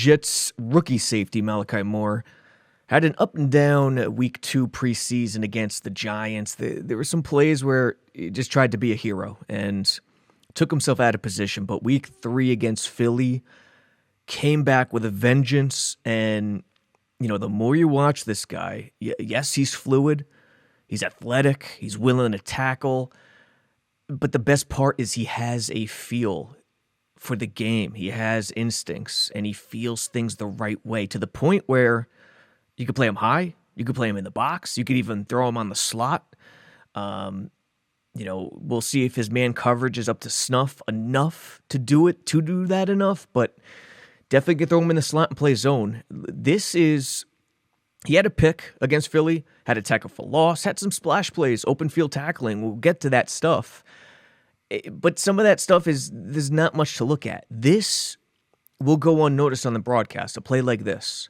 Jets rookie safety Malachi Moore had an up and down week 2 preseason against the Giants. There were some plays where he just tried to be a hero and took himself out of position. But week 3 against Philly came back with a vengeance. And, the more you watch this guy, yes, he's fluid. He's athletic. He's willing to tackle. But the best part is he has a feel for the game. He has instincts, and he feels things the right way to the point where you could play him high. You could play him in the box. You could even throw him on the slot. We'll see if his man coverage is up to snuff enough to do that enough, but definitely could throw him in the slot and play zone. He had a pick against Philly, had a tackle for loss, had some splash plays, open field tackling. We'll get to that stuff. But some of that stuff there's not much to look at. This will go unnoticed on the broadcast, a play like this.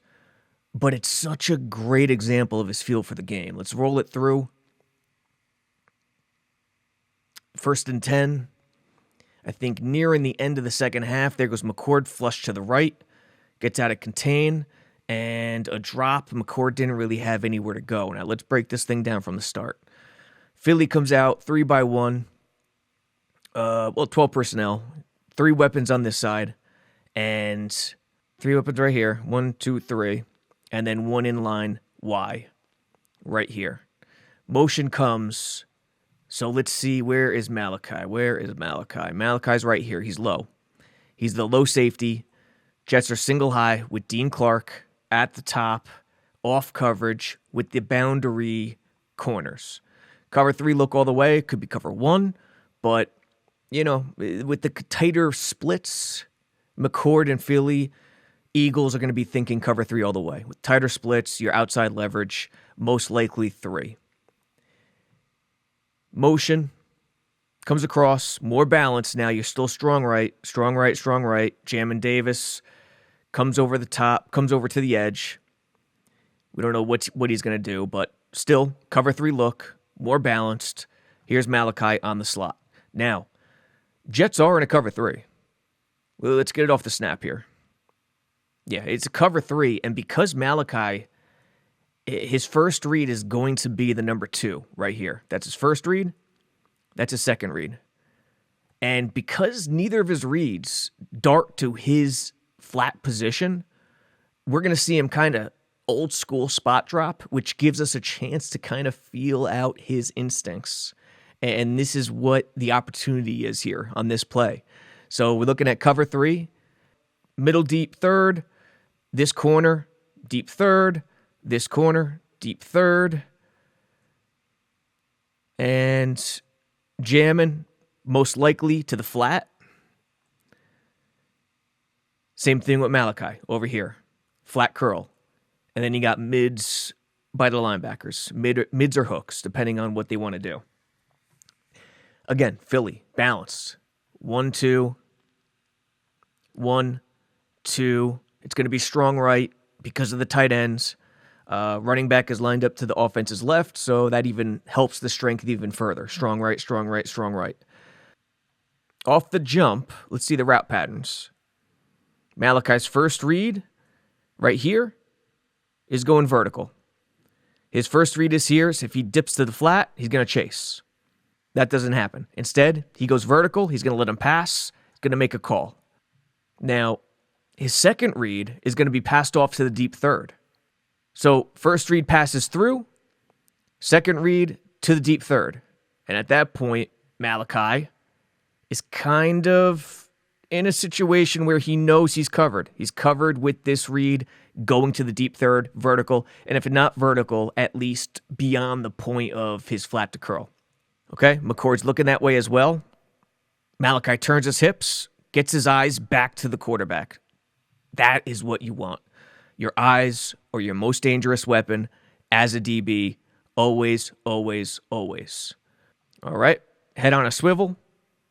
But it's such a great example of his feel for the game. Let's roll it through. 1st and 10. I think nearing the end of the second half, there goes McCord flush to the right. Gets out of contain. And a drop. McCord didn't really have anywhere to go. Now let's break this thing down from the start. Philly comes out 3-by-1. 12 personnel. 3 weapons on this side. And 3 weapons right here. 1, 2, 3. And then 1 in line Y. Right here. Motion comes. So let's see, where is Malachi? Malachi's right here. He's low. He's the low safety. Jets are single high with Dean Clark at the top, off coverage with the boundary corners. Cover 3 look all the way. Could be cover 1. But, with the tighter splits, McCord and Philly, Eagles are going to be thinking cover 3 all the way. With tighter splits, your outside leverage, most likely 3. Motion comes across, more balance. Now you're still strong right. Jamin Davis comes over the top, comes over to the edge. We don't know what he's going to do, but still, cover 3 look, more balanced. Here's Malachi on the slot. Now, Jets are in a cover 3. Well, let's get it off the snap here. Yeah, it's a cover 3, and because Malachi, his first read is going to be the number 2 right here. That's his first read. That's his second read. And because neither of his reads dart to his flat position, we're going to see him kind of old school spot drop, which gives us a chance to kind of feel out his instincts. And this is what the opportunity is here on this play. So we're looking at cover 3, middle deep third, this corner, deep third, this corner, deep third, and jamming most likely to the flat. Same thing with Malachi over here, flat curl. And then you got mids by the linebackers, mids or hooks, depending on what they want to do. Again, Philly, balanced. 1, 2, 1, 2. It's going to be strong right because of the tight ends. Running back is lined up to the offense's left, so that even helps the strength even further. Strong right, strong right, strong right. Off the jump, let's see the route patterns. Malachi's first read, right here, is going vertical. His first read is here, so if he dips to the flat, he's going to chase. That doesn't happen. Instead, he goes vertical, he's going to let him pass, he's going to make a call. Now, his second read is going to be passed off to the deep third. So first read passes through, second read to the deep third. And at that point, Malachi is kind of in a situation where he knows he's covered. He's covered with this read going to the deep third, vertical, and if not vertical, at least beyond the point of his flat to curl. Okay, McCord's looking that way as well. Malachi turns his hips, gets his eyes back to the quarterback. That is what you want. Your eyes or your most dangerous weapon as a DB, always, always, always. All right, head on a swivel.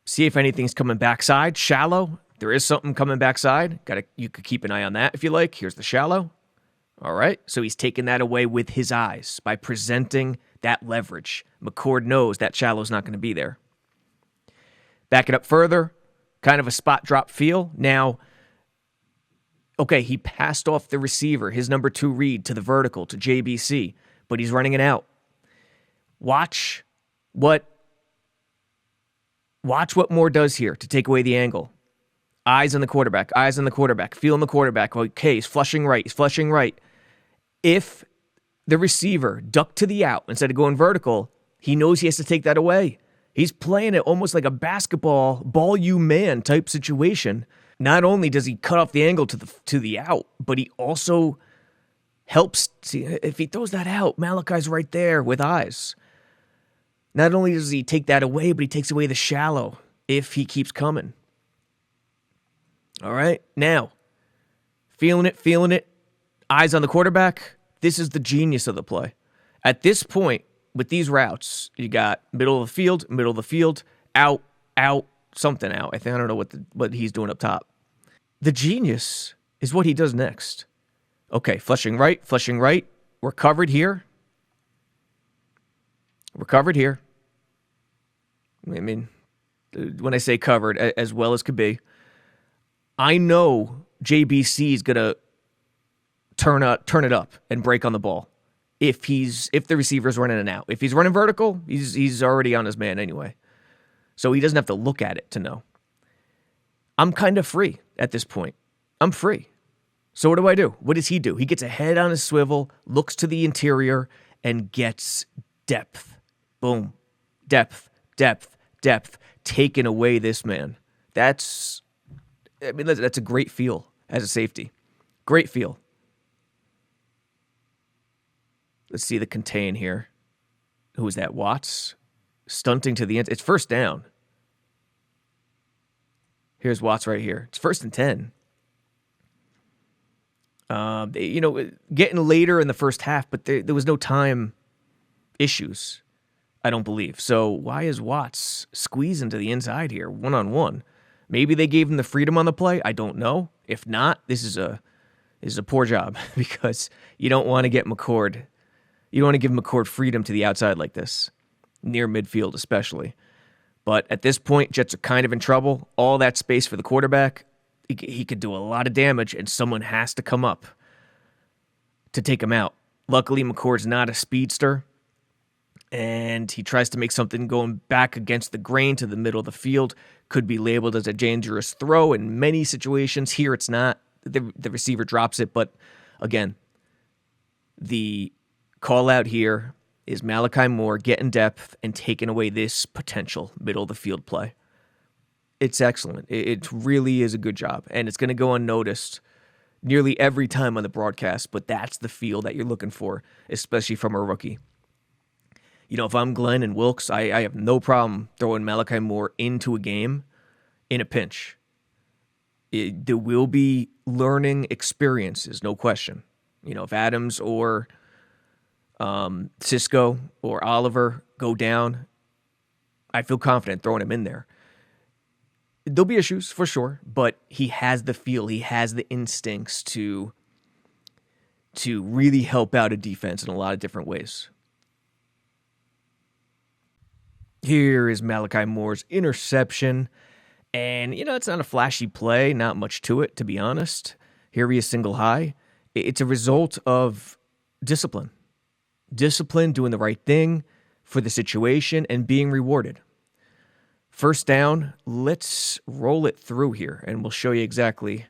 See if anything's coming backside, shallow. There is something coming backside. You could keep an eye on that if you like. Here's the shallow. All right, so he's taking that away with his eyes by presenting that leverage. McCord knows that shallow's not going to be there. Back it up further, kind of a spot drop feel. Now, Okay, he passed off the receiver, his number 2 read, to the vertical, to JBC, but he's running it out. Watch what Moore does here to take away the angle. Eyes on the quarterback, feeling the quarterback. Okay, he's flushing right. If the receiver ducked to the out instead of going vertical, he knows he has to take that away. He's playing it almost like a basketball, ball you man type situation. Not only does he cut off the angle to the out, but he also helps. See, if he throws that out, Malachi's right there with eyes. Not only does he take that away, but he takes away the shallow if he keeps coming. All right, now, feeling it, eyes on the quarterback. This is the genius of the play. At this point, with these routes, you got middle of the field, out, something out. I don't know what he's doing up top. The genius is what he does next. Okay, flushing right. We're covered here. I mean, when I say covered, as well as could be, I know JBC is gonna turn it up and break on the ball if the receiver's running an out. If he's running vertical, he's already on his man anyway, so he doesn't have to look at it to know. I'm kind of free at this point. I'm free. So what do I do? What does he do? He gets a head on his swivel, looks to the interior, and gets depth. Boom. Depth. Taking away this man. That's a great feel as a safety. Great feel. Let's see the contain here. Who is that? Watts? Stunting to the end. It's first down. Here's Watts right here. It's 1st and 10. Getting later in the first half, but there was no time issues, I don't believe. So why is Watts squeezing to the inside here, one-on-one? Maybe they gave him the freedom on the play. I don't know. If not, this is a poor job because you don't want to get McCord. You don't want to give McCord freedom to the outside like this, near midfield especially. But at this point, Jets are kind of in trouble. All that space for the quarterback, he could do a lot of damage, and someone has to come up to take him out. Luckily, McCord's not a speedster, and he tries to make something going back against the grain to the middle of the field. Could be labeled as a dangerous throw in many situations. Here, it's not. The receiver drops it, but again, the call out here is Malachi Moore getting depth and taking away this potential middle of the field play. It's excellent. It really is a good job, and it's going to go unnoticed nearly every time on the broadcast, but that's the feel that you're looking for, especially from a rookie. If I'm Glenn and Wilkes, I have no problem throwing Malachi Moore into a game in a pinch. There will be learning experiences, no question. If Adams or Cisco or Oliver go down, I feel confident throwing him in there. There'll be issues for sure, but he has the feel, he has the instincts to really help out a defense in a lot of different ways. Here is Malachi Moore's interception, and it's not a flashy play, not much to it, to be honest. Here he is single high. It's a result of discipline. Discipline, doing the right thing for the situation, and being rewarded. First down, let's roll it through here, and we'll show you exactly.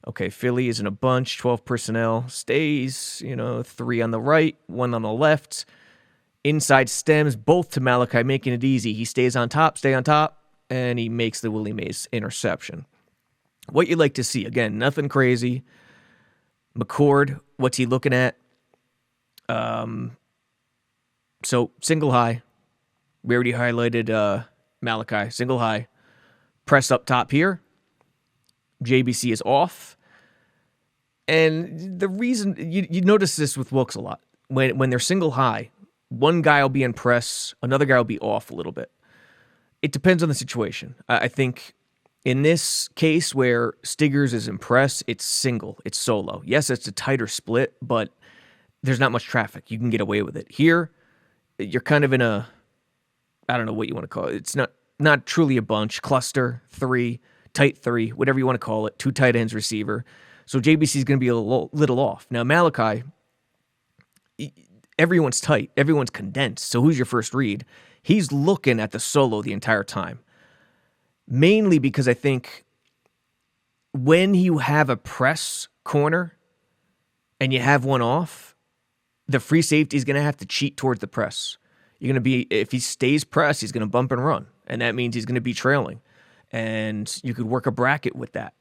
Okay, Philly is in a bunch, 12 personnel, stays, 3 on the right, 1 on the left. Inside stems, both to Malachi, making it easy. He stay on top, and he makes the Willie Mays interception. What you'd like to see, again, nothing crazy. McCord, what's he looking at? So, single high. We already highlighted Malachi, single high. Press up top here. JBC is off. And the reason, you notice this with Wilkes a lot. When they're single high, one guy will be in press, another guy will be off a little bit. It depends on the situation. I think in this case where Stiggers is in press, it's single, it's solo. Yes, it's a tighter split, but there's not much traffic. You can get away with it. Here, you're kind of in a, I don't know what you want to call it. It's not truly a bunch. Cluster, 3, tight 3, whatever you want to call it. 2 tight ends receiver. So JBC is going to be a little off. Now, Malachi, everyone's tight. Everyone's condensed. So who's your first read? He's looking at the solo the entire time. Mainly because I think when you have a press corner and you have one off, the free safety is going to have to cheat towards the press. You're going to be, if he stays pressed, he's going to bump and run. And that means he's going to be trailing. And you could work a bracket with that.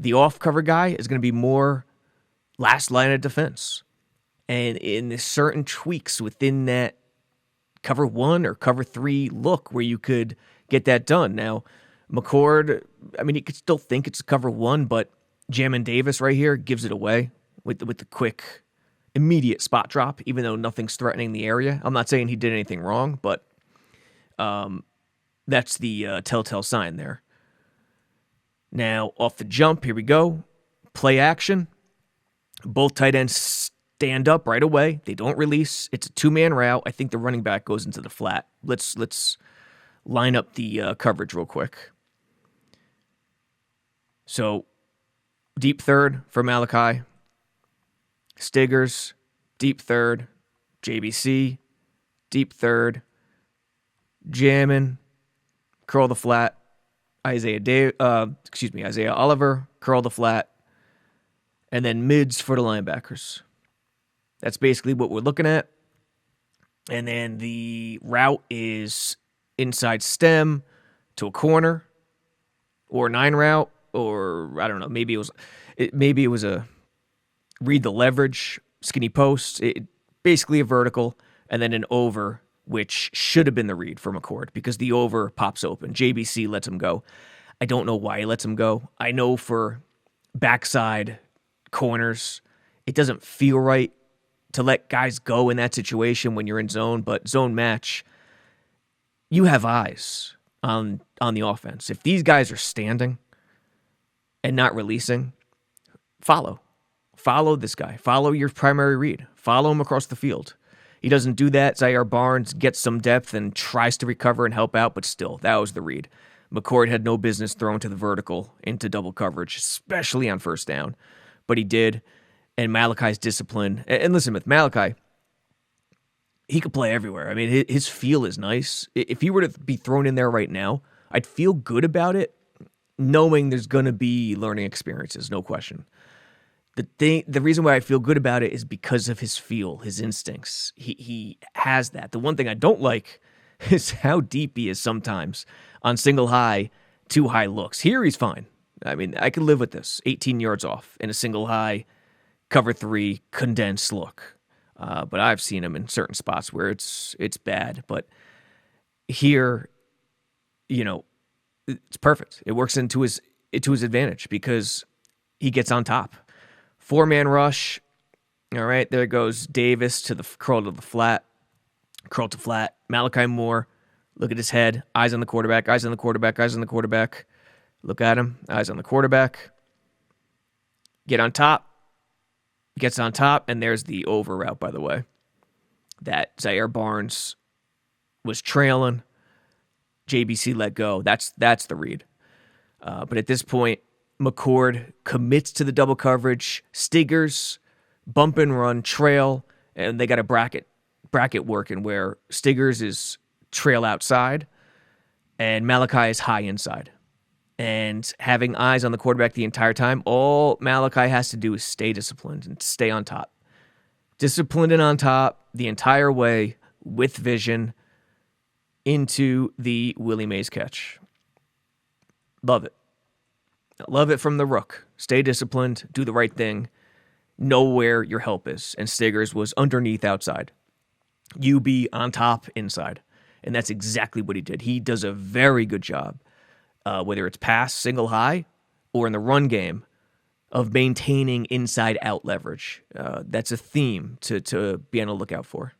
The off-cover guy is going to be more last line of defense. And in the certain tweaks within that cover 1 or cover 3 look where you could get that done. Now, McCord, I mean, you could still think it's a cover 1, but Jamin Davis right here gives it away with the quick, immediate spot drop, even though nothing's threatening the area. I'm not saying he did anything wrong, but that's the telltale sign there. Now, off the jump, here we go. Play action. Both tight ends stand up right away. They don't release. It's a 2-man route. I think the running back goes into the flat. Let's line up the coverage real quick. So, deep third for Malachi. Stiggers, deep third. JBC, deep third. Jammin, curl the flat. Isaiah Oliver, curl the flat. And then mids for the linebackers. That's basically what we're looking at. And then the route is inside stem to a corner or a 9 route, or I don't know, maybe it was a read the leverage, skinny post, basically a vertical, and then an over, which should have been the read for McCord because the over pops open. JBC lets him go. I don't know why he lets him go. I know for backside corners, it doesn't feel right to let guys go in that situation when you're in zone, but zone match, you have eyes on the offense. If these guys are standing and not releasing, follow this guy. Follow your primary read. Follow him across the field. He doesn't do that. Zaire Barnes gets some depth and tries to recover and help out, but still, that was the read. McCord had no business throwing to the vertical into double coverage, especially on first down, but he did. And Malachi's discipline. And listen, with Malachi, he could play everywhere. I mean, his feel is nice. If he were to be thrown in there right now, I'd feel good about it, knowing there's going to be learning experiences, no question. The reason why I feel good about it is because of his feel, his instincts. He has that. The one thing I don't like is how deep he is sometimes on single high, 2 high looks. Here he's fine. I mean, I can live with this. 18 yards off in a single high, cover 3, condensed look. But I've seen him in certain spots where it's bad. But here, it's perfect. It works into his advantage because he gets on top. 4-man rush. All right, there goes Davis to the curl to flat. Malachi Moore. Look at his head. Eyes on the quarterback. Look at him. Eyes on the quarterback. Get on top. Gets on top, and there's the over route, by the way, that Zaire Barnes was trailing. JBC let go. That's the read. But at this point, McCord commits to the double coverage. Stiggers, bump and run, trail, and they got a bracket working where Stiggers is trail outside and Malachi is high inside. And having eyes on the quarterback the entire time, all Malachi has to do is stay disciplined and stay on top. Disciplined and on top the entire way with vision into the Willie Mays catch. Love it. Love it from the rook. Stay disciplined, do the right thing, know where your help is. And Stiggers was underneath outside. You be on top inside. And that's exactly what he did. He does a very good job, whether it's pass, single high, or in the run game, of maintaining inside-out leverage. That's a theme to be on the lookout for.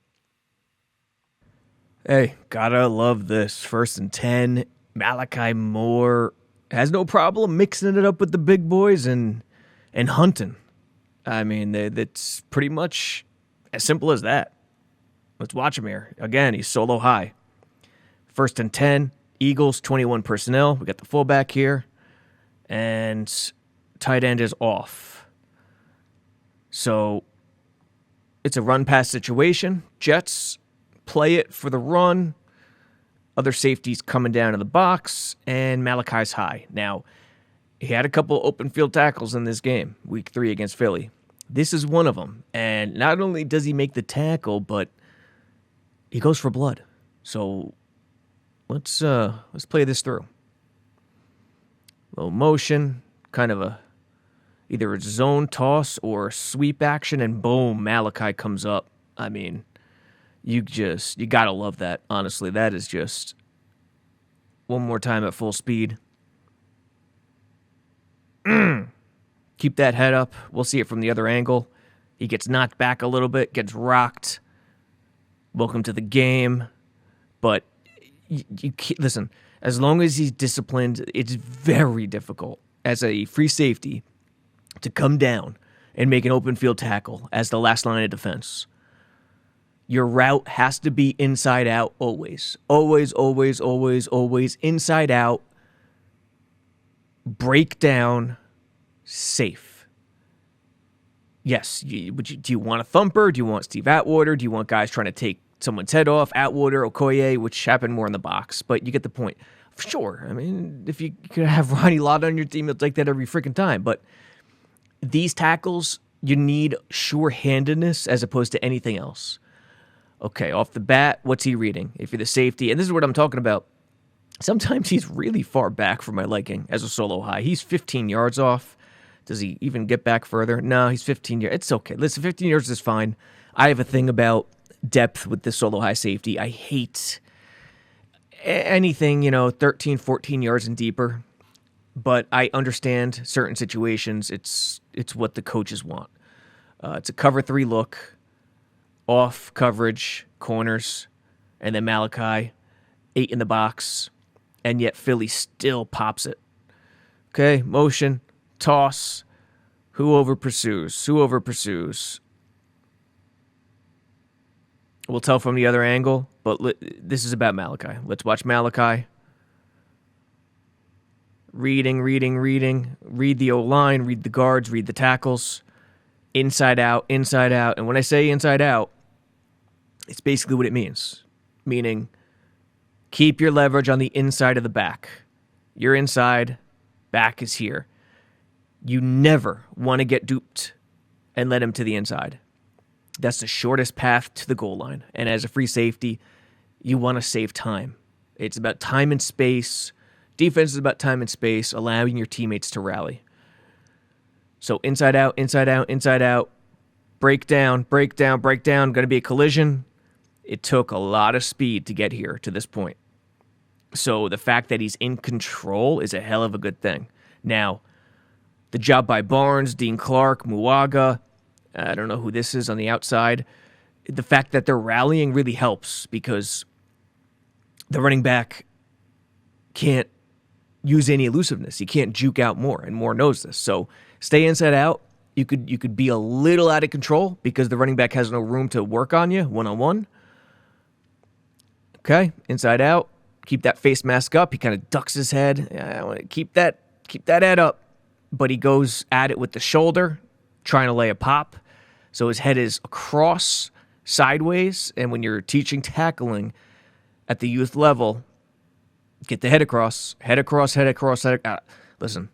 Hey, gotta love this. 1st and 10. Malachi Moore has no problem mixing it up with the big boys and hunting. I mean, that's pretty much as simple as that. Let's watch him here. Again, he's solo high. 1st and 10. Eagles, 21 personnel. We got the fullback here. And tight end is off. So it's a run-pass situation. Jets play it for the run. Other safeties coming down in the box, and Malachi's high. Now, he had a couple open field tackles in this game, week 3 against Philly. This is one of them. And not only does he make the tackle, but he goes for blood. So let's play this through. Low motion, kind of either a zone toss or sweep action, and boom, Malachi comes up. I mean, you gotta love that. Honestly, that is just one more time at full speed. Keep that head up. We'll see it from the other angle. He gets knocked back a little bit, gets rocked. Welcome to the game. But you can't, listen, as long as he's disciplined, it's very difficult as a free safety to come down and make an open field tackle as the last line of defense. Your route has to be inside out always. Always, always, always, always inside out. Break down. Safe. Yes, do you want a thumper? Do you want Steve Atwater? Do you want guys trying to take someone's head off? Atwater, Okoye, which happened more in the box, but you get the point. Sure, I mean, if you could have Ronnie Lott on your team, you'll take that every freaking time, but these tackles, you need sure-handedness as opposed to anything else. Okay, off the bat, what's he reading? If you're the safety, and this is what I'm talking about, sometimes he's really far back for my liking as a solo high. He's 15 yards off. Does he even get back further? No, he's 15 yards. It's okay. Listen, 15 yards is fine. I have a thing about depth with this solo high safety. I hate anything, 13, 14 yards and deeper. But I understand certain situations. It's what the coaches want. It's a cover 3 look, off coverage, corners, and then Malachi, 8 in the box, and yet Philly still pops it. Okay, motion. Toss. Who over pursues? We'll tell from the other angle, but this is about Malachi. Let's watch Malachi. Reading. Read the O-line, read the guards, read the tackles. Inside out. And when I say inside out, it's basically what it means. Meaning, keep your leverage on the inside of the back. You're inside, back is here. You never want to get duped and let him to the inside. That's the shortest path to the goal line. And as a free safety, you want to save time. It's about time and space. Defense is about time and space, allowing your teammates to rally. So inside out. Break down. Going to be a collision. It took a lot of speed to get here to this point. So the fact that he's in control is a hell of a good thing. Now, the job by Barnes, Dean Clark, Muaga, I don't know who this is on the outside. The fact that they're rallying really helps because the running back can't use any elusiveness. He can't juke out Moore, and Moore knows this. So stay inside out. You could be a little out of control because the running back has no room to work on you one-on-one. Okay, inside out. Keep that face mask up. He kind of ducks his head. I want to keep that head up. But he goes at it with the shoulder, trying to lay a pop. So his head is across, sideways, and when you're teaching tackling at the youth level, get the head across. Listen,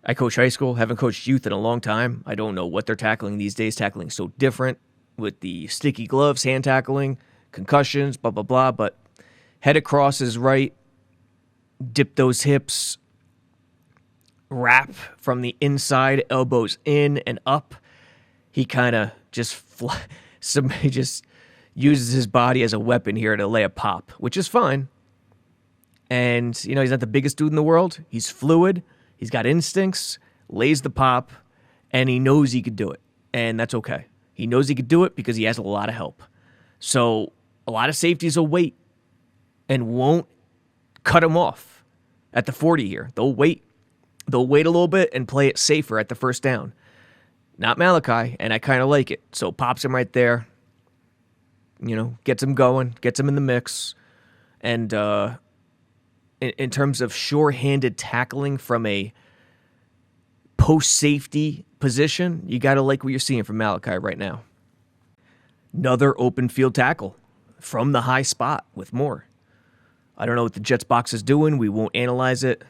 I coach high school, haven't coached youth in a long time. I don't know what they're tackling these days. Tackling so different with the sticky gloves, hand tackling, concussions, blah, blah, blah. But head across is right. Dip those hips. Wrap from the inside, elbows in and up. He kind of just he just uses his body as a weapon here to lay a pop, which is fine. And, he's not the biggest dude in the world. He's fluid. He's got instincts, lays the pop, and he knows he could do it. And that's okay. He knows he could do it because he has a lot of help. So a lot of safeties will wait and won't cut him off at the 40 here. They'll wait. They'll wait a little bit and play it safer at the first down. Not Malachi, and I kind of like it. So pops him right there, gets him going, gets him in the mix. And in terms of sure-handed tackling from a post-safety position, you got to like what you're seeing from Malachi right now. Another open field tackle from the high spot with Moore. I don't know what the Jets box is doing. We won't analyze it.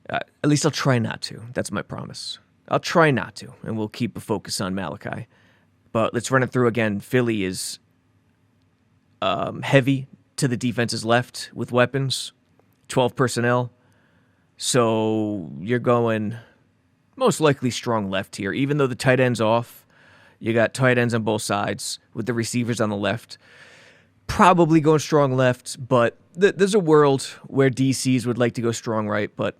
At least I'll try not to. That's my promise. I'll try not to, and we'll keep a focus on Malachi. But let's run it through again. Philly is heavy to the defense's left with weapons, 12 personnel. So you're going most likely strong left here. Even though the tight end's off, you got tight ends on both sides with the receivers on the left. Probably going strong left, but there's a world where DCs would like to go strong right, but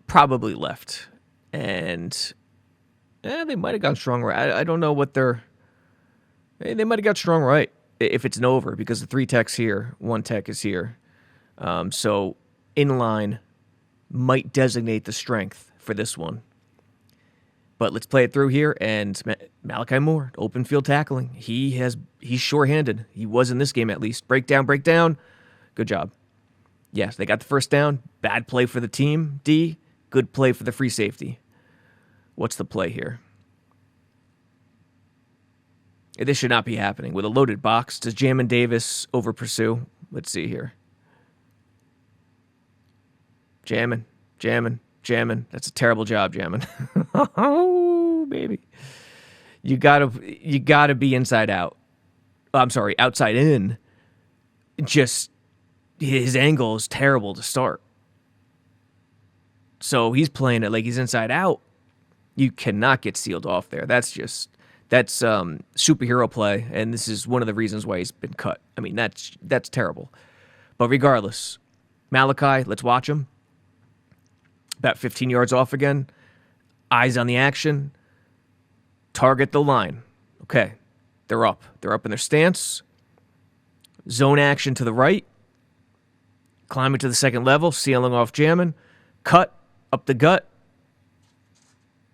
probably left. And they might have gone strong right. I don't know what they might have got strong right if it's an over, because the 3 tech's here, 1 tech is here. So inline might designate the strength for this one. But let's play it through here, and Malachi Moore, open field tackling. He's sure-handed. He was in this game at least. Break down. Good job. Yes, they got the first down. Bad play for the team, D. Good play for the free safety. What's the play here? This should not be happening. With a loaded box, does Jamin Davis over-pursue? Let's see here. Jamin. That's a terrible job, Jamin. Oh, baby. You gotta be inside out. I'm sorry, outside in. Just his angle is terrible to start. So he's playing it like he's inside out. You cannot get sealed off there. That's superhero play, and this is one of the reasons why he's been cut. I mean, that's terrible. But regardless, Malachi, let's watch him. About 15 yards off again. Eyes on the action. Target the line. Okay, they're up. They're up in their stance. Zone action to the right. Climbing to the second level. Sealing off Jamin. Cut. Up the gut.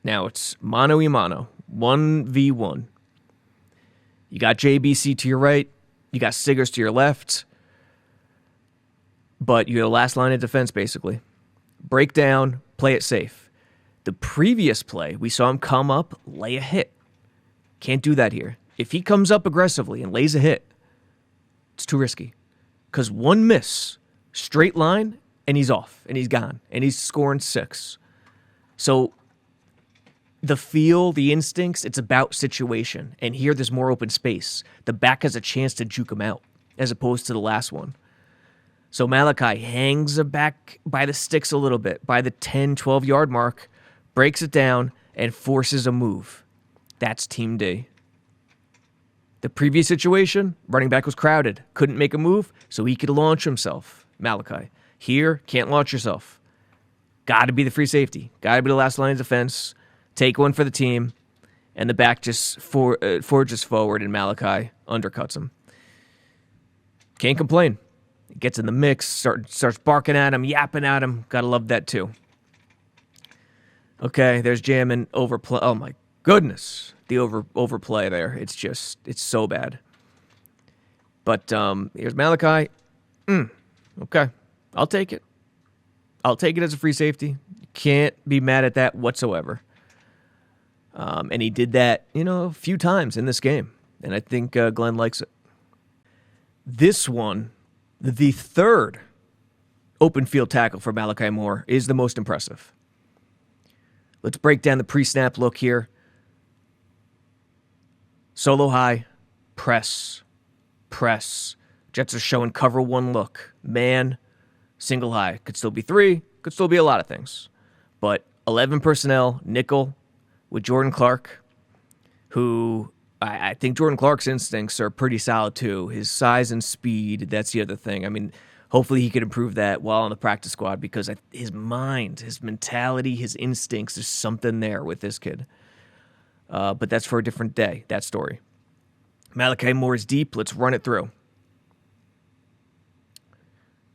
Now it's mano-a-mano. 1v1. You got JBC to your right. You got Siggers to your left. But you're the last line of defense, basically. Break down, play it safe. The previous play, we saw him come up, lay a hit. Can't do that here. If he comes up aggressively and lays a hit, it's too risky. Because one miss, straight line, and he's off, and he's gone, and he's scoring 6. So the feel, the instincts, it's about situation. And here there's more open space. The back has a chance to juke him out, as opposed to the last one. So Malachi hangs back by the sticks a little bit, by the 10, 12-yard mark, breaks it down, and forces a move. That's Team D. The previous situation, running back was crowded, couldn't make a move, so he could launch himself, Malachi. Here, can't launch yourself. Got to be the free safety. Got to be the last line of defense. Take one for the team, and the back just forges forward, and Malachi undercuts him. Can't complain. Gets in the mix, starts barking at him, yapping at him. Gotta love that too. Okay, there's Jamin overplay. Oh my goodness, the overplay there. It's so bad. But here's Malachi. Okay, I'll take it. I'll take it as a free safety. Can't be mad at that whatsoever. And he did that, a few times in this game, and I think Glenn likes it. This one. The third open field tackle for Malachi Moore is the most impressive. Let's break down the pre-snap look here. Solo high, press. Jets are showing cover 1 look. Man, single high. Could still be 3, could still be a lot of things. But 11 personnel, nickel with Jordan Clark, who I think Jordan Clark's instincts are pretty solid too. His size and speed, that's the other thing. I mean, hopefully he could improve that while on the practice squad, because his mind, his mentality, his instincts, there's something there with this kid. But that's for a different day, that story. Malachi Moore is deep. Let's run it through.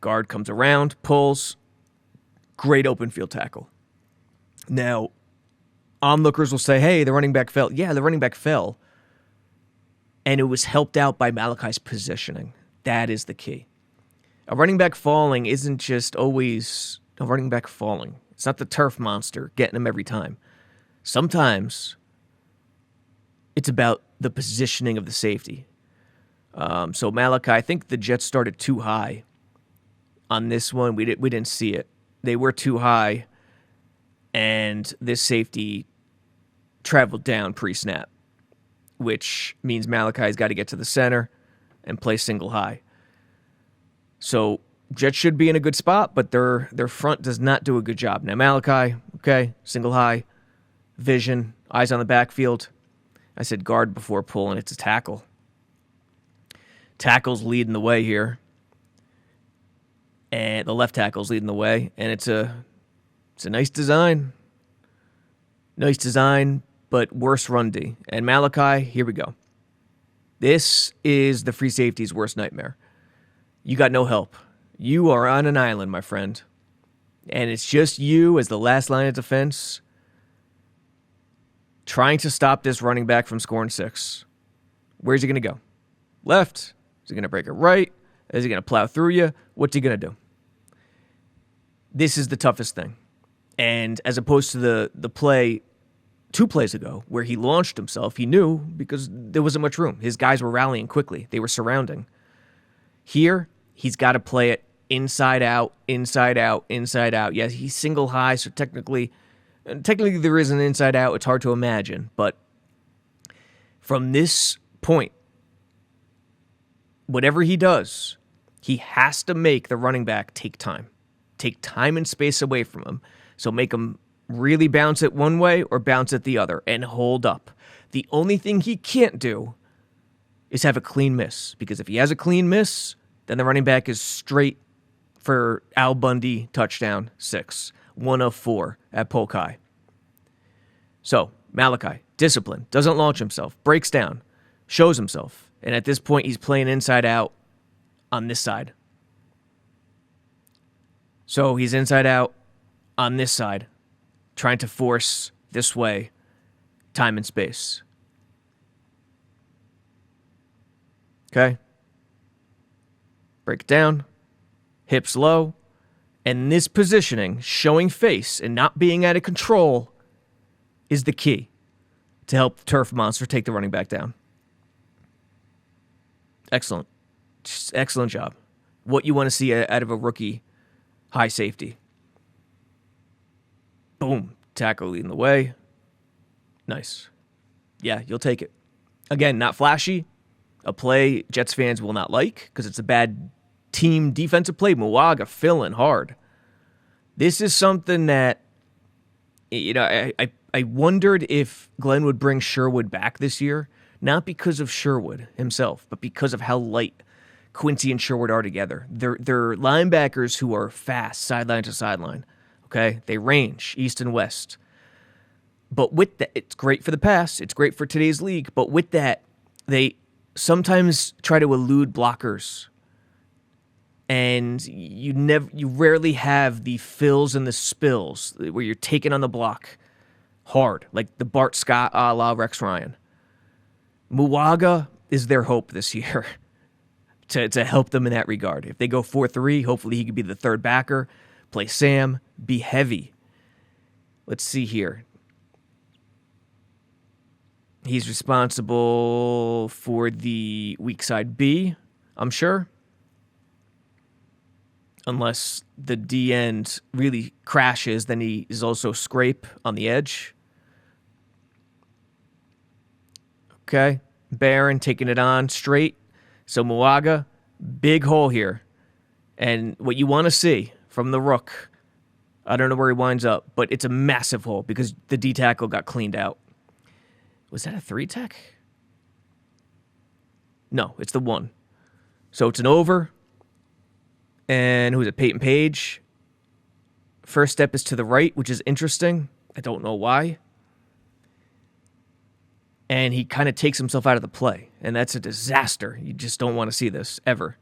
Guard comes around, pulls. Great open field tackle. Now, onlookers will say, hey, the running back fell. Yeah, the running back fell. And it was helped out by Malachi's positioning. That is the key. A running back falling isn't just always a running back falling. It's not the turf monster getting him every time. Sometimes it's about the positioning of the safety. So Malachi, I think the Jets started too high on this one. We didn't see it. They were too high, and this safety traveled down pre-snap, which means Malachi's got to get to the center and play single high. So Jets should be in a good spot, but their front does not do a good job. Now Malachi, okay, single high, vision, eyes on the backfield. I said guard before pulling. It's a tackle. Tackle's leading the way here. And the left tackle's leading the way. And it's a nice design. Nice design, but worse run D. And Malachi, here we go. This is the free safety's worst nightmare. You got no help. You are on an island, my friend. And it's just you as the last line of defense trying to stop this running back from scoring 6. Where's he going to go? Left? Is he going to break it right? Is he going to plow through you? What's he going to do? This is the toughest thing. And as opposed to the play 2 plays ago where he launched himself, he knew because there wasn't much room. His guys were rallying quickly. They were surrounding. Here, he's got to play it inside out, inside out, inside out. Yes, he's single high, so technically there is an inside out. It's hard to imagine. But from this point, whatever he does, he has to make the running back take time. Take time and space away from him. So make him really bounce it one way or bounce it the other and hold up. The only thing he can't do is have a clean miss. Because if he has a clean miss, then the running back is straight for Al Bundy touchdown 6. 1 of 4 at Polk High. So, Malachi, discipline, doesn't launch himself, breaks down, shows himself. And at this point, he's playing inside out on this side. So he's inside out on this side, trying to force this way, time and space. Okay? Break it down, hips low, and this positioning, showing face and not being out of control, is the key to help the turf monster take the running back down. Excellent. Just excellent job. What you want to see out of a rookie high safety. Boom. Tackle leading the way. Nice. Yeah, you'll take it. Again, not flashy. A play Jets fans will not like because it's a bad team defensive play. Moaga filling hard. This is something that, I wondered if Glenn would bring Sherwood back this year, not because of Sherwood himself, but because of how light Quincy and Sherwood are together. They're linebackers who are fast, sideline to sideline. Okay? They range east and west. But with that, it's great for the pass. It's great for today's league. But with that, they sometimes try to elude blockers. And you rarely have the fills and the spills where you're taking on the block hard, like the Bart Scott a la Rex Ryan. Moaga is their hope this year to help them in that regard. If they go 4-3, hopefully he could be the third backer, play Sam, be heavy. Let's see here. He's responsible for the weak side B, I'm sure. Unless the D end really crashes, then he is also scrape on the edge. Okay. Barron taking it on straight. So Moaga, big hole here. And what you want to see from the rook, I don't know where he winds up, but it's a massive hole because the D tackle got cleaned out. Was that a 3-tech? No, it's the 1. So it's an over. And who is it? Peyton Page. First step is to the right, which is interesting. I don't know why. And he kind of takes himself out of the play. And that's a disaster. You just don't want to see this, ever.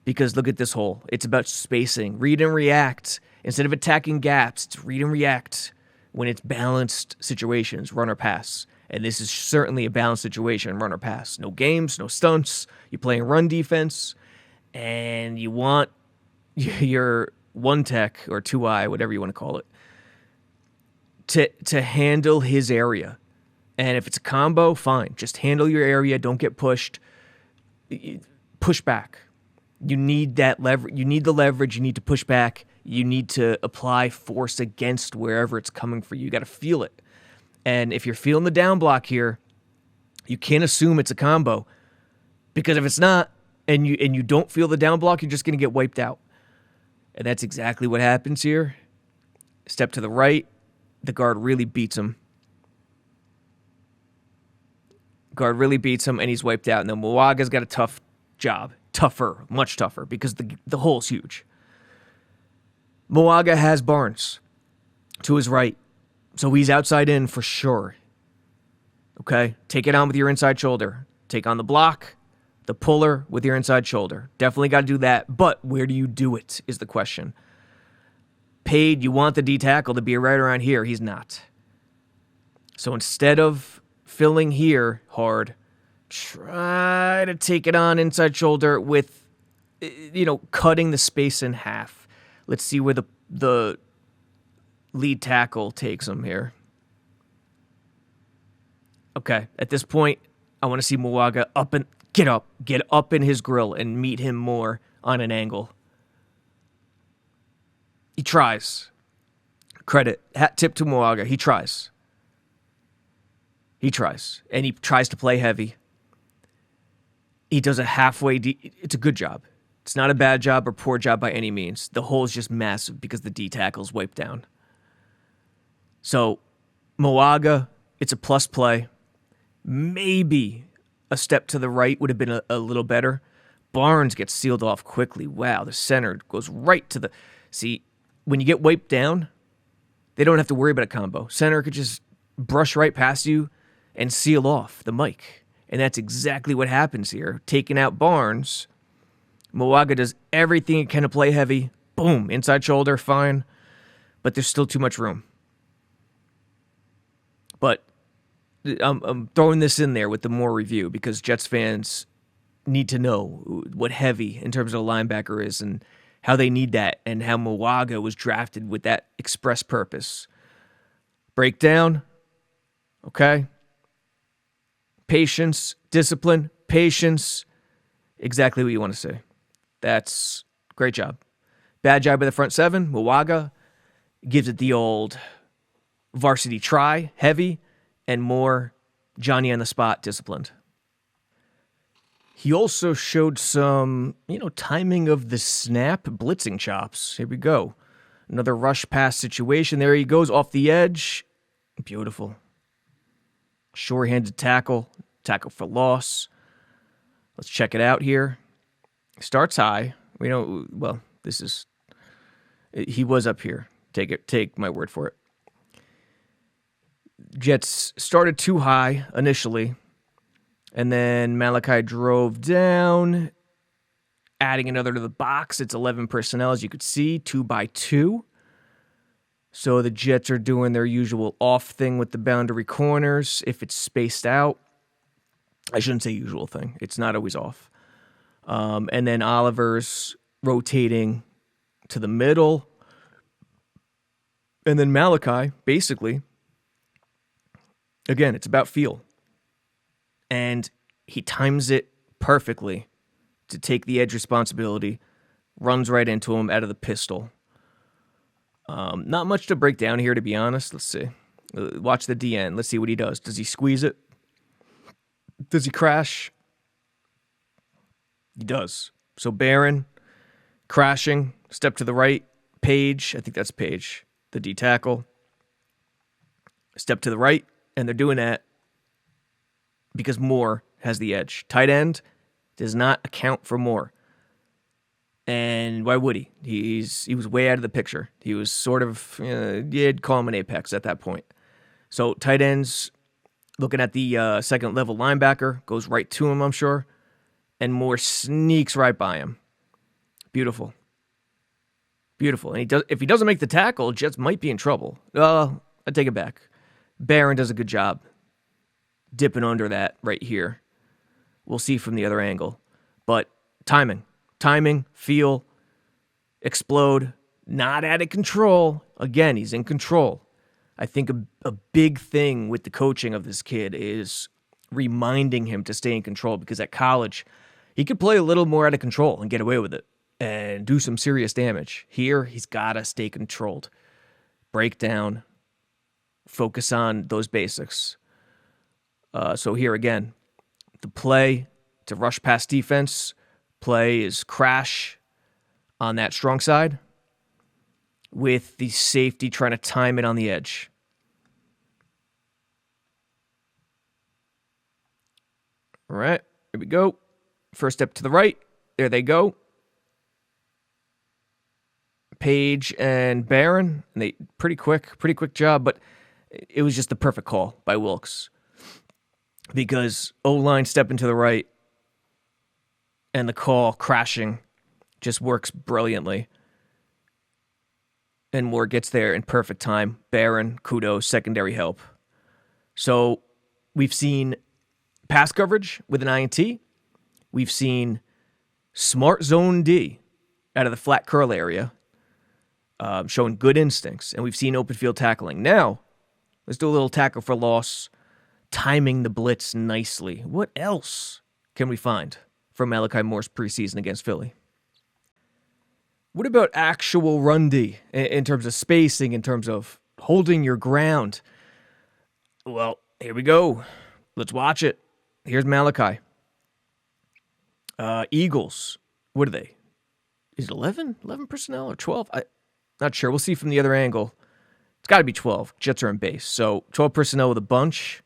Because look at this hole. It's about spacing. Read and react. Instead of attacking gaps, it's read and react when it's balanced situations, run or pass. And this is certainly a balanced situation, run or pass. No games, no stunts. You're playing run defense. And you want your 1-tech or 2-eye, whatever you want to call it, to handle his area. And if it's a combo, fine. Just handle your area. Don't get pushed. Push back. You need that leverage. You need the leverage. You need to push back. You need to apply force against wherever it's coming for you. You got to feel it. And if you're feeling the down block here, you can't assume it's a combo, because if it's not, and you don't feel the down block, you're just going to get wiped out. And that's exactly what happens here. Step to the right. The guard really beats him. Guard really beats him, and he's wiped out. And then Moaga's got a tough job. Tougher, much tougher, because the hole's huge. Moaga has Barnes to his right, so he's outside in for sure. Okay? Take it on with your inside shoulder. Take on the block, the puller with your inside shoulder. Definitely got to do that, but where do you do it is the question. Paid, you want the D tackle to be right around here. He's not. So instead of filling here hard, try to take it on inside shoulder with, cutting the space in half. Let's see where the lead tackle takes him here. Okay, at this point, I want to see Moaga get up in his grill and meet him more on an angle. He tries. Credit, hat tip to Moaga. He tries. And he tries to play heavy. He does a halfway it's a good job. It's not a bad job or poor job by any means. The hole is just massive because the D tackle's wiped down. So, Moaga, it's a plus play. Maybe a step to the right would have been a little better. Barnes gets sealed off quickly. Wow, the center goes right to the... See, when you get wiped down, they don't have to worry about a combo. Center could just brush right past you and seal off the mic. And that's exactly what happens here. Taking out Barnes, Moaga does everything he can to play heavy. Boom, inside shoulder, fine. But there's still too much room. But I'm throwing this in there with the Moore review because Jets fans need to know what heavy in terms of a linebacker is and how they need that and how Moaga was drafted with that express purpose. Breakdown, okay? Patience, discipline, patience. Exactly what you want to say. That's great job. Bad job by the front seven. Moaga gives it the old varsity try, heavy, and more Johnny on the spot, disciplined. He also showed some, timing of the snap, blitzing chops. Here we go. Another rush pass situation. There he goes off the edge. Beautiful. Sure-handed tackle for loss. Let's check it out here. Starts high. He was up here. Take my word for it. Jets started too high initially, and then Malachi drove down, adding another to the box. It's 11 personnel, as you could see, 2x2. So the Jets are doing their usual off thing with the boundary corners. If it's spaced out, I shouldn't say usual thing. It's not always off. And then Oliver's rotating to the middle. And then Malachi, basically, again, it's about feel. And he times it perfectly to take the edge responsibility, runs right into him out of the pistol. Not much to break down here, to be honest. Let's see. Watch the DN. Let's see what he does. Does he squeeze it? Does he crash? He does. So Barron, crashing, step to the right. Page, I think that's Page, the D tackle. Step to the right, and they're doing that because Moore has the edge. Tight end does not account for Moore. And why would he? He was way out of the picture. He was sort of, you'd call him an apex at that point. So tight ends, looking at the second level linebacker, goes right to him, I'm sure. And Moore sneaks right by him. Beautiful. Beautiful. And if he doesn't make the tackle, Jets might be in trouble. I take it back. Barron does a good job dipping under that right here. We'll see from the other angle. But timing, feel, explode, not out of control. Again, he's in control. I think a big thing with the coaching of this kid is reminding him to stay in control, because at college, he could play a little more out of control and get away with it and do some serious damage. Here, he's got to stay controlled. Break down. Focus on those basics. So here again, the play to rush past defense, play is crash on that strong side with the safety trying to time it on the edge. All right, here we go. First step to the right. There they go. Page and Barron, and they pretty quick job, but it was just the perfect call by Wilkes, because O-line stepping to the right and the call crashing just works brilliantly. And Moore gets there in perfect time. Barron, kudos, secondary help. So we've seen pass coverage with an INT. We've seen smart zone D out of the flat curl area, showing good instincts. And we've seen open field tackling. Now, let's do a little tackle for loss, timing the blitz nicely. What else can we find from Malachi Moore's preseason against Philly? What about actual run D in terms of spacing, in terms of holding your ground? Well, here we go. Let's watch it. Here's Malachi. Eagles, what are they? Is it 11? 11 personnel or 12? Not sure. We'll see from the other angle. It's got to be 12. Jets are in base. So 12 personnel with a bunch.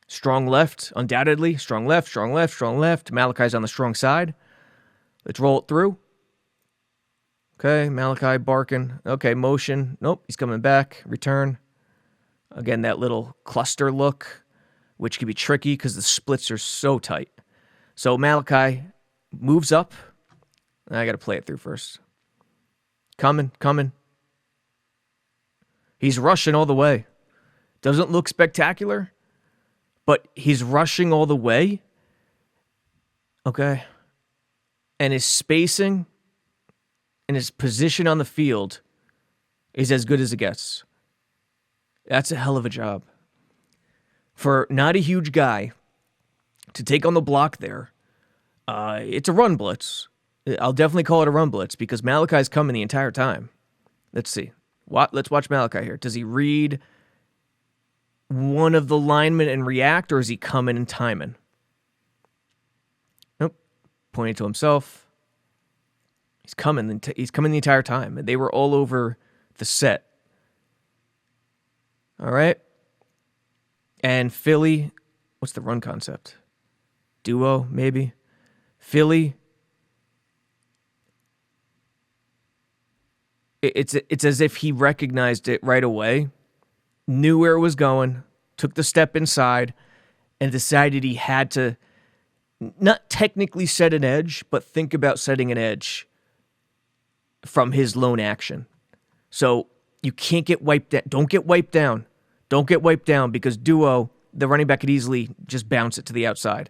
Strong left, undoubtedly. Strong left, strong left, strong left. Malachi's on the strong side. Let's roll it through. Okay, Malachi barking. Okay, motion. Nope, he's coming back. Return. Again, that little cluster look, which can be tricky because the splits are so tight. So Malachi moves up. I got to play it through first. Coming. He's rushing all the way. Doesn't look spectacular, but he's rushing all the way. Okay. And his spacing and his position on the field is as good as it gets. That's a hell of a job. For not a huge guy to take on the block there, it's a run blitz. I'll definitely call it a run blitz because Malachi's coming the entire time. Let's see. Let's watch Malachi here. Does he read one of the linemen and react, or is he coming and timing? Nope. Pointing to himself. He's coming the entire time. They were all over the set. All right. And Philly, what's the run concept? Duo, maybe? Philly. It's as if he recognized it right away, knew where it was going, took the step inside, and decided he had to not technically set an edge, but think about setting an edge from his lone action. So you can't get wiped down. Don't get wiped down. Don't get wiped down because duo, the running back could easily just bounce it to the outside.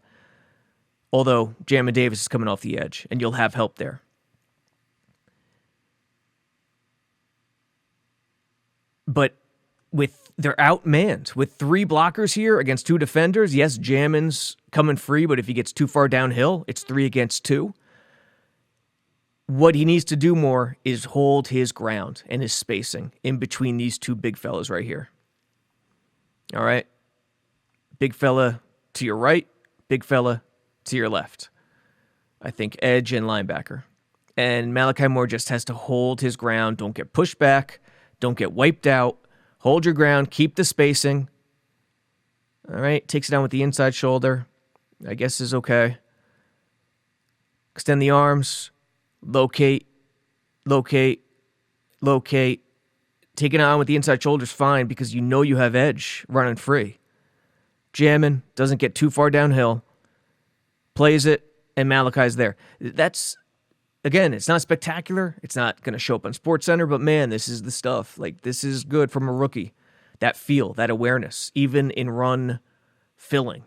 Although Jamin Davis is coming off the edge, and you'll have help there. But they're outmanned. With 3 blockers here against 2 defenders, yes, Jamin's coming free, but if he gets too far downhill, it's 3 against 2. What he needs to do more is hold his ground and his spacing in between these 2 big fellas right here. All right? Big fella to your right, big fella to your left. I think edge and linebacker. And Malachi Moore just has to hold his ground. Don't get pushed back. Don't get wiped out. Hold your ground. Keep the spacing. All right. Takes it down with the inside shoulder. I guess is okay. Extend the arms. Locate. Taking it on with the inside shoulder is fine because you know you have edge running free. Jamming. Doesn't get too far downhill. Plays it. And Malachi's there. That's... Again, it's not spectacular. It's not going to show up on SportsCenter, but man, this is the stuff. Like, this is good from a rookie. That feel, that awareness, even in run filling.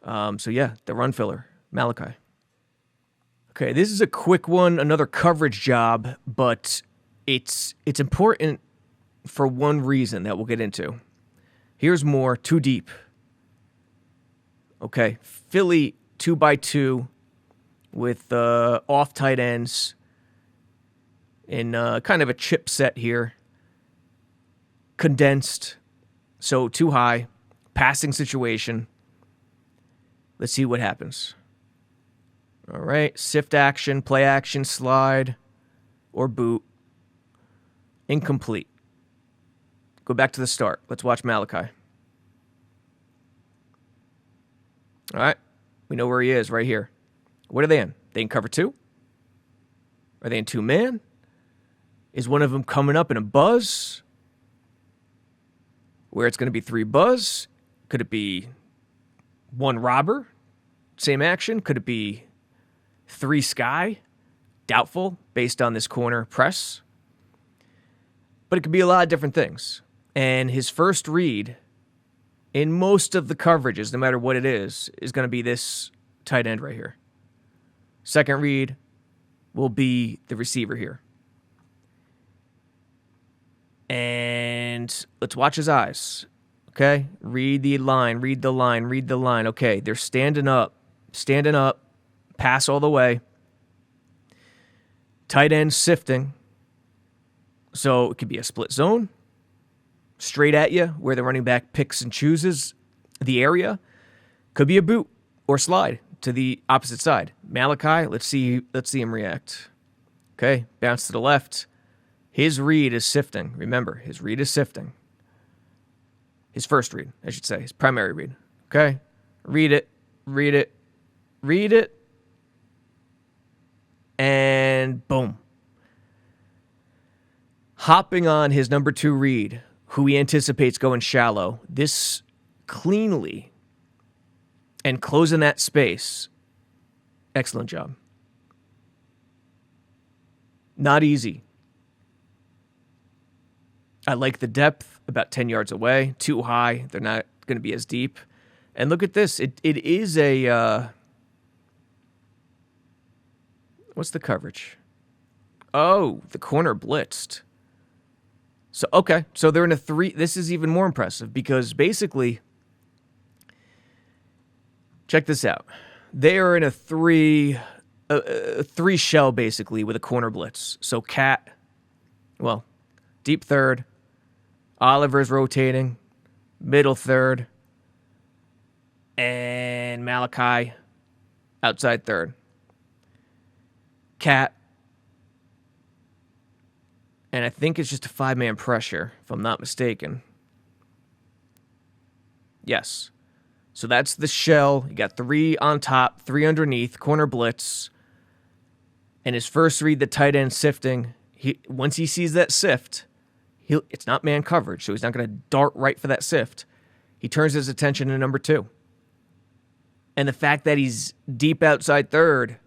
So yeah, the run filler, Malachi. Okay, this is a quick one, another coverage job, but it's important for one reason that we'll get into. Here's Moore, too deep. Okay, Philly 2x2 with off tight ends in kind of a chip set here. Condensed, so too high. Passing situation. Let's see what happens. All right, sift action, play action, slide, or boot. Incomplete. Go back to the start. Let's watch Malachi. All right, we know where he is right here. What are they in? They in cover 2? Are they in 2-man? Is one of them coming up in a buzz? Where it's going to be 3 buzz? Could it be 1 robber? Same action? Could it be 3 sky? Doubtful based on this corner press. But it could be a lot of different things. And his first read in most of the coverages, no matter what it is going to be this tight end right here. Second read will be the receiver here. And let's watch his eyes. Okay? Read the line, read the line, read the line. Okay, they're standing up, pass all the way. Tight end sifting. So it could be a split zone, straight at you, where the running back picks and chooses the area. Could be a boot or slide to the opposite side. Malachi, let's see him react. Okay, bounce to the left. His read is sifting. Remember, his read is sifting. His first read, I should say, his primary read. Okay, read it, and boom. Hopping on his number 2 read, who he anticipates going shallow, this cleanly and closing that space. Excellent job. Not easy. I like the depth, about 10 yards away. Too high. They're not going to be as deep. And look at this. It is a... what's the coverage? Oh, the corner blitzed. So, okay. So they're in a 3. This is even more impressive because basically... check this out. They are in a 3 shell, basically, with a corner blitz. So Cat, well, deep third. Oliver's rotating. Middle third. And Malachi, outside third. Cat. And I think it's just a 5-man pressure, if I'm not mistaken. Yes. So that's the shell. You got 3 on top, 3 underneath, corner blitz. And his first read, the tight end sifting. Once he sees that sift, it's not man coverage, so he's not going to dart right for that sift. He turns his attention to number 2. And the fact that he's deep outside third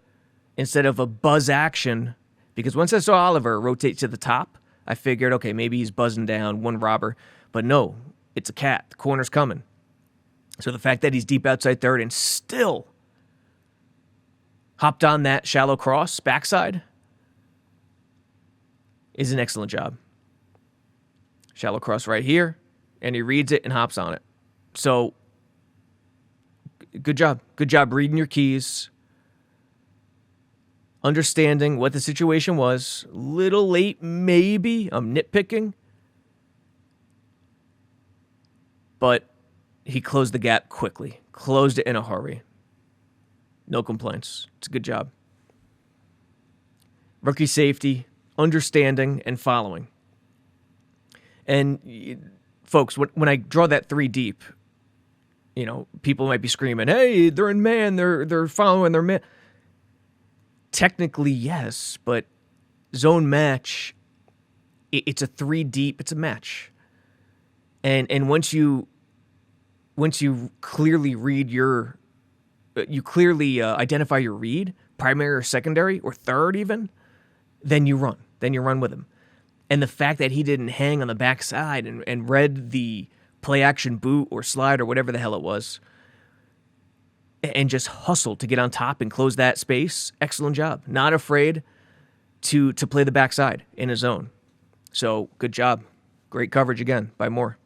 instead of a buzz action, because once I saw Oliver rotate to the top, I figured, okay, maybe he's buzzing down, 1 robber. But no, it's a Cat. The corner's coming. So the fact that he's deep outside third and still hopped on that shallow cross backside is an excellent job. Shallow cross right here, and he reads it and hops on it. So, good job. Good job reading your keys, understanding what the situation was. Little late, maybe. I'm nitpicking. But he closed the gap quickly. Closed it in a hurry. No complaints. It's a good job. Rookie safety, understanding, and following. And folks, when I draw that 3 deep, people might be screaming, "Hey, they're in man, they're following their man." Technically, yes, but zone match, it's a 3 deep, it's a match. And once you clearly read you clearly identify your read, primary or secondary or third even, then you run with him. And the fact that he didn't hang on the backside and read the play action boot or slide or whatever the hell it was and just hustled to get on top and close that space, excellent job. Not afraid to play the backside in his zone. So good job. Great coverage again by Moore.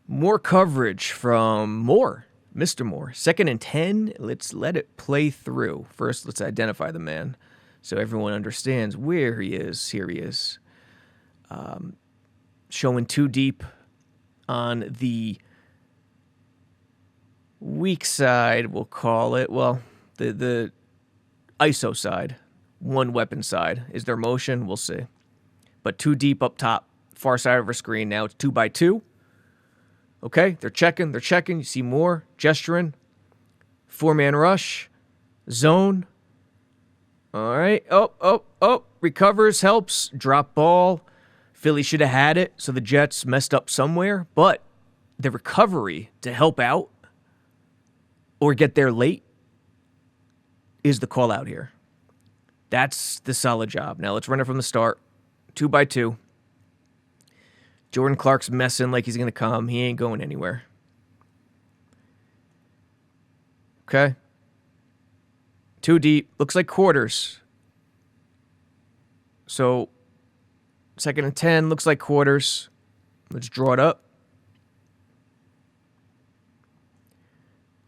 More coverage from Moore, Mr. Moore. 2nd and 10. Let's let it play through. First, let's identify the man so everyone understands where he is. Here he is. Showing 2 deep on the weak side, we'll call it. Well, the ISO side, 1 weapon side. Is there motion? We'll see. But 2 deep up top, far side of our screen. Now it's 2 by 2. Okay, they're checking. You see Moore gesturing. 4-man rush. Zone. All right. Oh. Recovers, helps. Drop ball. Philly should have had it, so the Jets messed up somewhere. But the recovery to help out or get there late is the call out here. That's the solid job. Now let's run it from the start. 2 by 2. Jordan Clark's messing like he's going to come. He ain't going anywhere. Okay. 2 deep. Looks like quarters. So, 2nd and 10. Looks like quarters. Let's draw it up.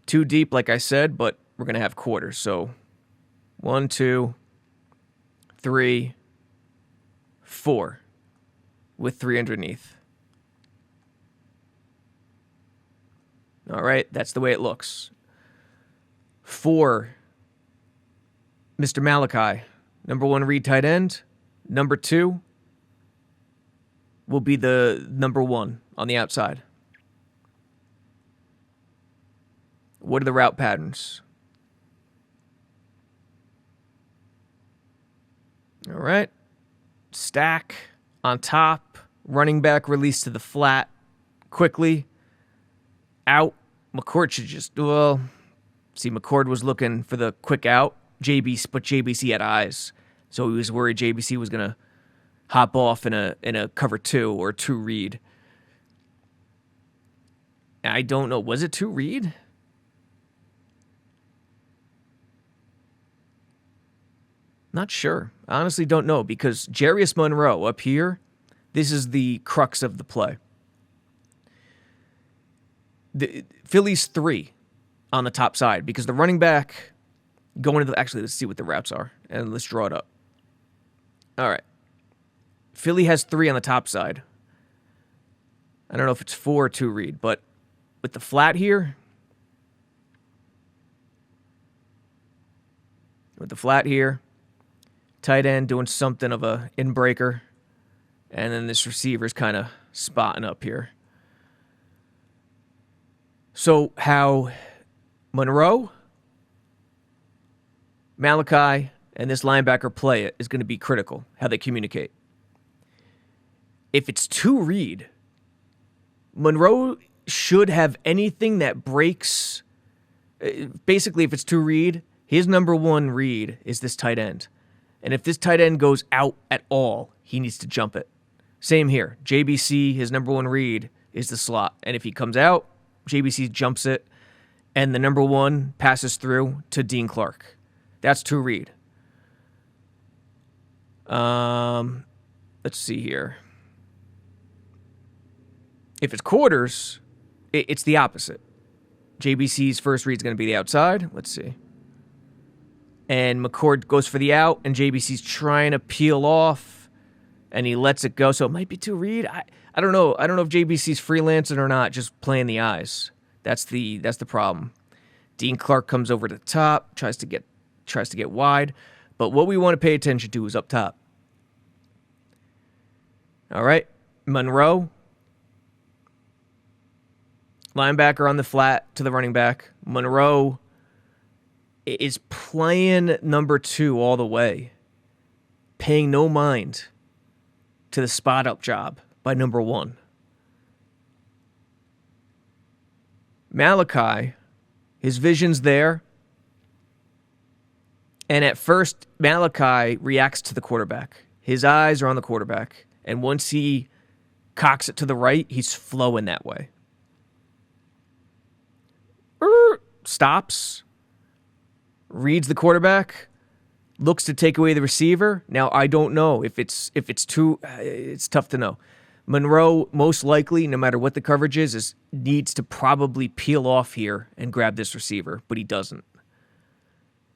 2 deep, like I said, but we're going to have quarters. So, 1, 2, 3, 4. With 3 underneath. All right, that's the way it looks. For Mr. Malachi, number 1 read tight end. Number 2 will be the number 1 on the outside. What are the route patterns? All right, stack. On top, running back release to the flat quickly. Out. McCord should just, see, McCord was looking for the quick out. But JBC had eyes. So he was worried JBC was going to hop off in a cover 2 or 2 read. I don't know. Was it 2 read? Not sure. I honestly don't know because Jarius Monroe up here, this is the crux of the play. The Philly's 3 on the top side because the running back going to the... Actually, let's see what the routes are and let's draw it up. All right. Philly has 3 on the top side. I don't know if it's 4 or 2 read, but with the flat here... Tight end doing something of a in-breaker. And then this receiver's kind of spotting up here. So how Monroe, Malachi, and this linebacker play it is going to be critical, how they communicate. If it's 2 read, Monroe should have anything that breaks. Basically, if it's 2 read, his number 1 read is this tight end. And if this tight end goes out at all, he needs to jump it. Same here. JBC, his number 1 read is the slot. And if he comes out, JBC jumps it. And the number 1 passes through to Dean Clark. That's 2 read. Let's see here. If it's quarters, it's the opposite. JBC's first read is going to be the outside. Let's see. And McCord goes for the out, and JBC's trying to peel off, and he lets it go. So it might be 2 read. I don't know. I don't know if JBC's freelancing or not, just playing the eyes. That's the problem. Dean Clark comes over to the top, tries to get wide, but what we want to pay attention to is up top. All right, Monroe, linebacker on the flat to the running back. Monroe is playing number 2 all the way, paying no mind to the spot-up job by number 1. Malachi, his vision's there, and at first, Malachi reacts to the quarterback. His eyes are on the quarterback, and once he cocks it to the right, he's flowing that way. Stops, reads the quarterback, looks to take away the receiver. Now, I don't know if it's tough to know. Monroe, most likely, no matter what the coverage is needs to probably peel off here and grab this receiver, but he doesn't.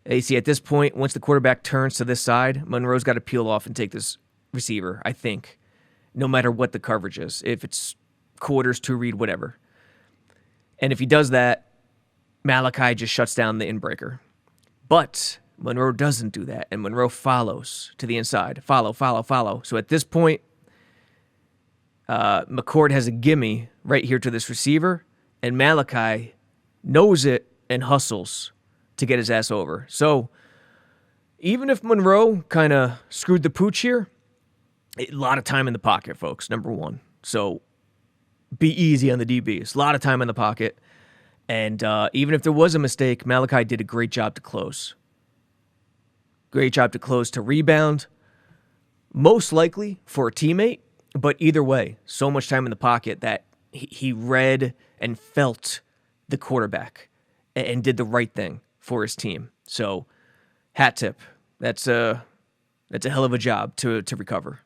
You see, at this point, once the quarterback turns to this side, Monroe's got to peel off and take this receiver, I think, no matter what the coverage is. If it's quarters, two read, whatever. And if he does that, Malachi just shuts down the inbreaker. But Monroe doesn't do that, and Monroe follows to the inside. Follow. So at this point, McCord has a gimme right here to this receiver, and Malachi knows it and hustles to get his ass over. So even if Monroe kind of screwed the pooch here, a lot of time in the pocket, folks, number one. So be easy on the DBs. A lot of time in the pocket. And even if there was a mistake, Malachi did a great job to close. Great job to close, to rebound. Most likely for a teammate, but either way, so much time in the pocket that he read and felt the quarterback and did the right thing for his team. So, hat tip. That's a hell of a job to recover.